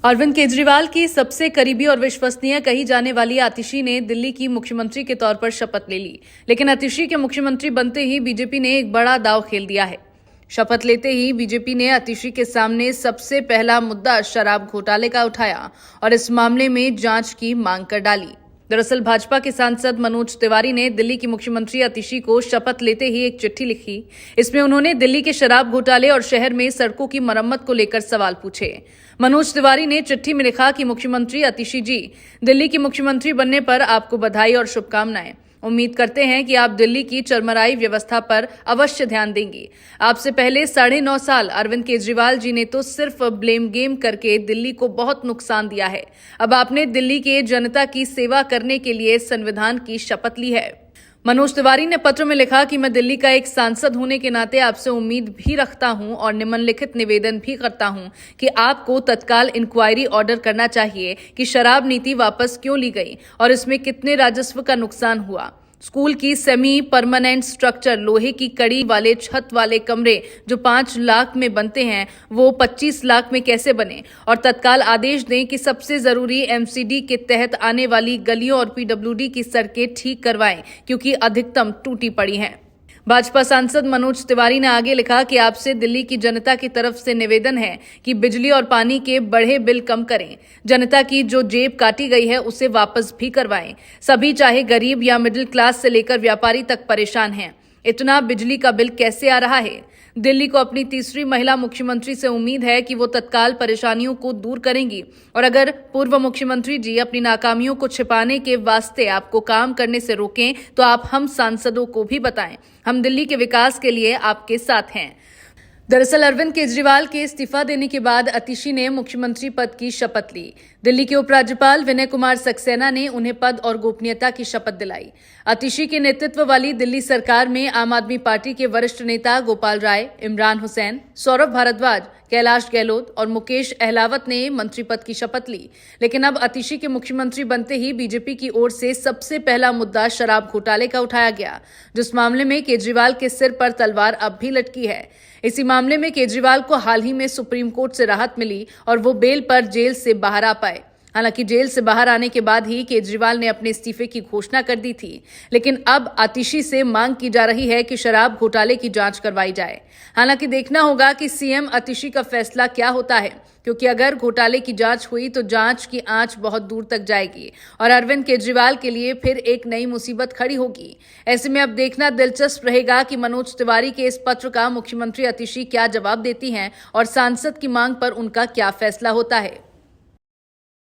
अरविंद केजरीवाल की सबसे करीबी और विश्वसनीय कही जाने वाली आतिशी ने दिल्ली की मुख्यमंत्री के तौर पर शपथ ले ली। लेकिन आतिशी के मुख्यमंत्री बनते ही बीजेपी ने एक बड़ा दांव खेल दिया है। शपथ लेते ही बीजेपी ने आतिशी के सामने सबसे पहला मुद्दा शराब घोटाले का उठाया और इस मामले में जांच की मांग कर डाली। दरअसल भाजपा के सांसद मनोज तिवारी ने दिल्ली की मुख्यमंत्री आतिशी को शपथ लेते ही एक चिट्ठी लिखी। इसमें उन्होंने दिल्ली के शराब घोटाले और शहर में सड़कों की मरम्मत को लेकर सवाल पूछे। मनोज तिवारी ने चिट्ठी में लिखा कि मुख्यमंत्री आतिशी जी, दिल्ली की मुख्यमंत्री बनने पर आपको बधाई और शुभकामनाएं। उम्मीद करते हैं कि आप दिल्ली की चरमराई व्यवस्था पर अवश्य ध्यान देंगी। आपसे पहले 9.5 साल अरविंद केजरीवाल जी ने तो सिर्फ ब्लेम गेम करके दिल्ली को बहुत नुकसान दिया है। अब आपने दिल्ली के जनता की सेवा करने के लिए संविधान की शपथ ली है। मनोज तिवारी ने पत्र में लिखा कि मैं दिल्ली का एक सांसद होने के नाते आपसे उम्मीद भी रखता हूं और निम्नलिखित निवेदन भी करता हूं कि आपको तत्काल इंक्वायरी ऑर्डर करना चाहिए कि शराब नीति वापस क्यों ली गई और इसमें कितने राजस्व का नुकसान हुआ। स्कूल की सेमी परमानेंट स्ट्रक्चर, लोहे की कड़ी वाले छत वाले कमरे जो 5 लाख में बनते हैं वो 25 लाख में कैसे बने, और तत्काल आदेश दें कि सबसे जरूरी एमसीडी के तहत आने वाली गलियों और पीडब्ल्यूडी की सड़कें ठीक करवाएं क्योंकि अधिकतम टूटी पड़ी हैं। भाजपा सांसद मनोज तिवारी ने आगे लिखा कि आपसे दिल्ली की जनता की तरफ से निवेदन है कि बिजली और पानी के बढ़े बिल कम करें। जनता की जो जेब काटी गई है उसे वापस भी करवाएं। सभी चाहे गरीब या मिडिल क्लास से लेकर व्यापारी तक परेशान हैं। इतना बिजली का बिल कैसे आ रहा है? दिल्ली को अपनी तीसरी महिला मुख्यमंत्री से उम्मीद है कि वो तत्काल परेशानियों को दूर करेंगी, और अगर पूर्व मुख्यमंत्री जी अपनी नाकामियों को छिपाने के वास्ते आपको काम करने से रोकें तो आप हम सांसदों को भी बताएं। हम दिल्ली के विकास के लिए आपके साथ हैं। दरअसल अरविंद केजरीवाल के इस्तीफा देने के बाद आतिशी ने मुख्यमंत्री पद की शपथ ली। दिल्ली के उपराज्यपाल विनय कुमार सक्सेना ने उन्हें पद और गोपनीयता की शपथ दिलाई। आतिशी के नेतृत्व वाली दिल्ली सरकार में आम आदमी पार्टी के वरिष्ठ नेता गोपाल राय, इमरान हुसैन, सौरभ भारद्वाज, कैलाश गहलोत और मुकेश अहलावत ने मंत्री पद की शपथ ली। लेकिन अब आतिशी के मुख्यमंत्री बनते ही बीजेपी की ओर से सबसे पहला मुद्दा शराब घोटाले का उठाया गया, जिस मामले में केजरीवाल के सिर पर तलवार अब भी लटकी है। इसी मामले में केजरीवाल को हाल ही में सुप्रीम कोर्ट से राहत मिली और वो बेल पर जेल से बाहर आ पाए। हालांकि जेल से बाहर आने के बाद ही केजरीवाल ने अपने इस्तीफे की घोषणा कर दी थी, लेकिन अब आतिशी से मांग की जा रही है कि शराब घोटाले की जांच करवाई जाए। हालांकि देखना होगा कि सीएम आतिशी का फैसला क्या होता है, क्योंकि अगर घोटाले की जांच हुई तो जांच की आंच बहुत दूर तक जाएगी और अरविंद केजरीवाल के लिए फिर एक नई मुसीबत खड़ी होगी। ऐसे में अब देखना दिलचस्प रहेगा कि मनोज तिवारी के इस पत्र का मुख्यमंत्री आतिशी क्या जवाब देती हैं और सांसद की मांग पर उनका क्या फैसला होता है।